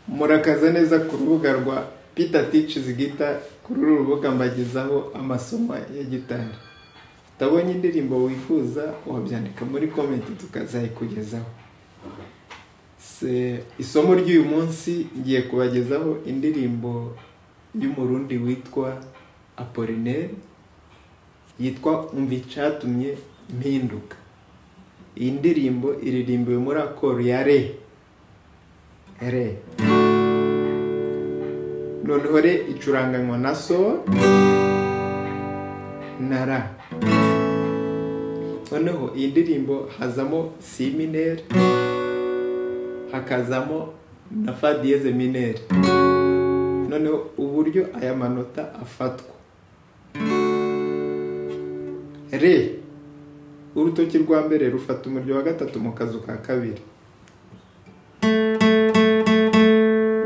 murakaza neza ku rubuga rwa Peter Teaches Guitar. Kuri uru rubuga mbagezaho amasomo ya gitari. Utabonye indirimbo wifuza wabyandika muri comment tukazayikugezaho. Isomo ry'uyu munsi ngiye kubagezaho indirimbo y'umurundi witwa Apollinaire yitwa Umva Icatumye Mpinduka. Iyi ndirimbo iririmbiwe muri akoro ya re. Noneho re icuranganywa na sol na la. Noneho iyi ndirimbo hazamo si mineur, hakazamo na fa dièse mineur. Noneho uburyo aya manota afatwa: re, urutoki rwa mbere rufata umuryo wa gatatu mu kazu ka kabiri,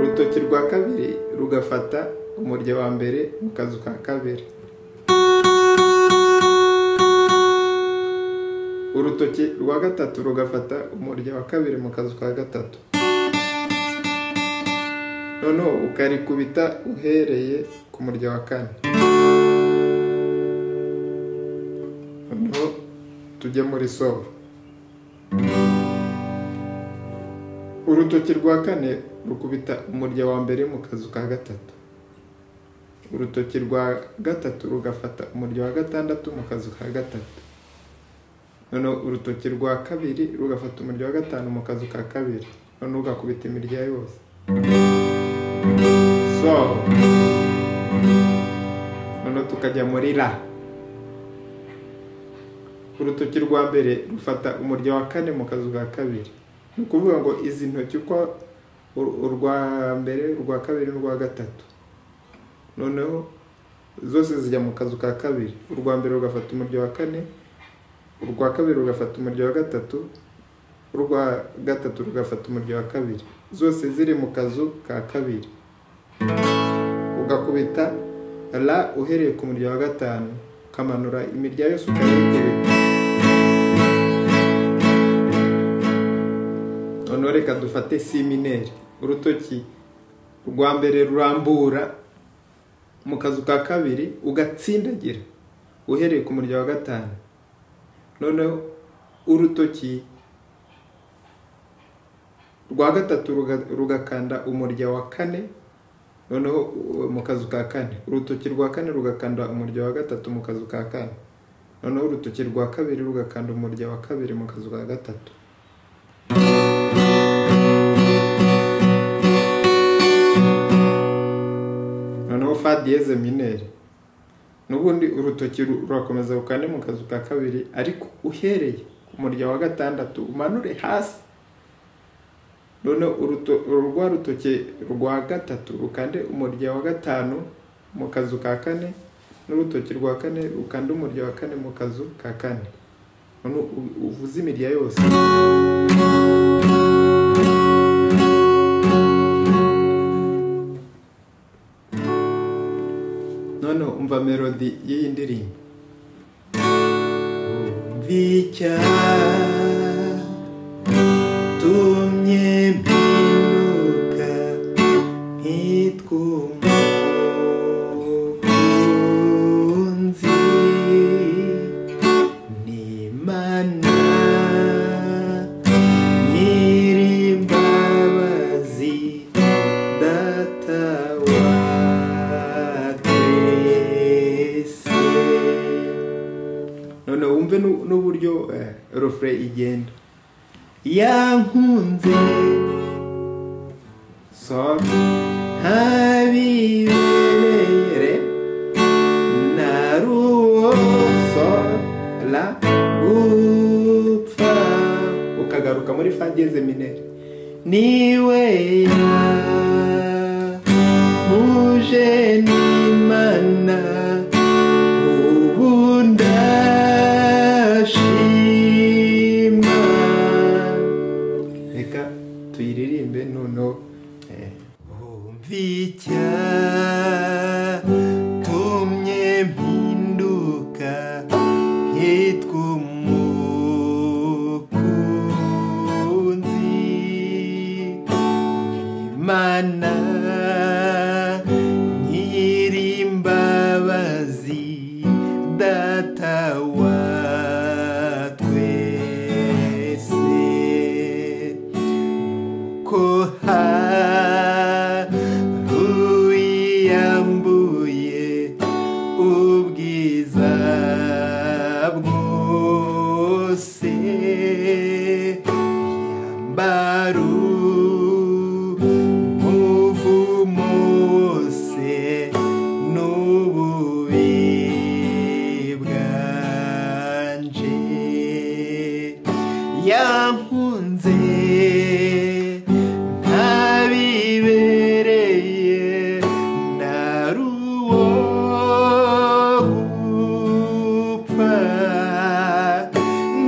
urutoki rwa kabiri rugafata umuryo wa mbere mu kazu ka kabiri, urutoki rwa gatatu rugafata umuryo wa kabiri mu kazu ka gatatu. Noneho ukarikubita uhereye ku muryo wa kane. Noneho tujye muri sol. Urutoki rwa kane rukubita umuryo wa mbere mu kazu ka gatatu, urutoki rwa gatatu rugafata umuryo wa gatandatu mu kazu ka gatatu. Noneho urutoki rwa kabiri rugafata umuryo wa gatanu mu kazu ka kabiri. Noneho ugakubita imirya yose. So noneho tukajya muri la. Urutoki rwa mbere rufata umuryo wa kane mu kazu ka kabiri. Ni ukuvuga ngo izi ntoki uko urwa mbere, urwa kabiri n'urwa gatatu, noneho zose zijya mu kazu ka kabiri. Urwa mbere rugafata umuryo wa kane, urwa kabiri rugafata umuryo wa gatatu, urwa gatatu rugafata umuryo wa kabiri, zose ziri mu kazu ka kabiri. Ugakubita la uhereye ku muryo wa gatanu, ukamanura imirya yose ukayikubita. Noneho reka dufate si mineur. Urutoki rwa mbere rurambura mu kazu ka kabiri ugatsindagira uhereye ku muryo wa gatanu. Noneho urutoki rwa gatatu rugakanda umuryo wa kane, noneho mu kazu ka kane. Urutoki rwa kane rugakanda umuryo wa gatatu mu kazu ka kane. Noneho urutoki rwa kabiri rugakanda umuryo wa kabiri mu kazu ka gatatu. Noneho fa dièse mineur. Nubundi urutoki rurakomeza rukande mu kazu ka kabiri, ariko uhereye ku muryo wa gatandatu umanure hasi. Noneho urwa rutoki rwa gatatu rukande umuryo wa gatanu mu kazu ka kane, n'urutoki rwa kane rukande umuryo wa kane mu kazu ka kane. Noneho uvuze imirya yose. Noneho umva melody y'iyi ndirimbo. Umva icyatumye mpinduka nkitwa umukunzi, n'Imana nyir'imbabazi, Data wa twese. None wumve n'uburyo refrain igenda. Yankunze so ntabibereye, naruwo so la gupfa, ukagaruka muri fa dièse mineur. Niwe muje n'Imana, ubu ndashima. Reka tuyiririmbe noneho. Umva icyatumye mpinduka nkitwa umukunzi, my mana nyirimbabazi data wa twese ko wiyambuye ubwiza bwose yambara umuvumo wose n'ububi bwanje yankunze ntabibereye nari uwo gupfa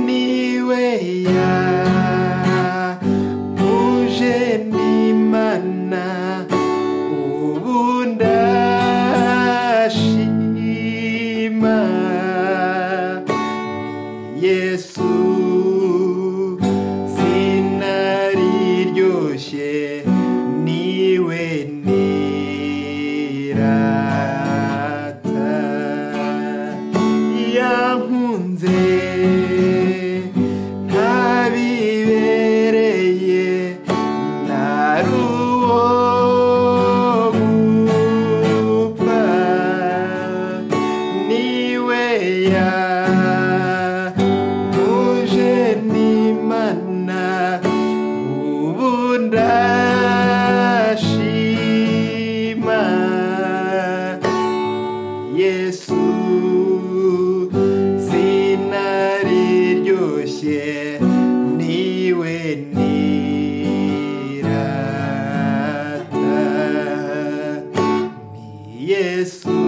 niwe yamuje n'Imana ubu ndashima Yesu sinariryoshye niwe nirata yankunze ntabibereye nari uwo gupfa niwe yamuje n'Imana ubu ndashima Yesu sinariryoshye niwe nirata ni Yesu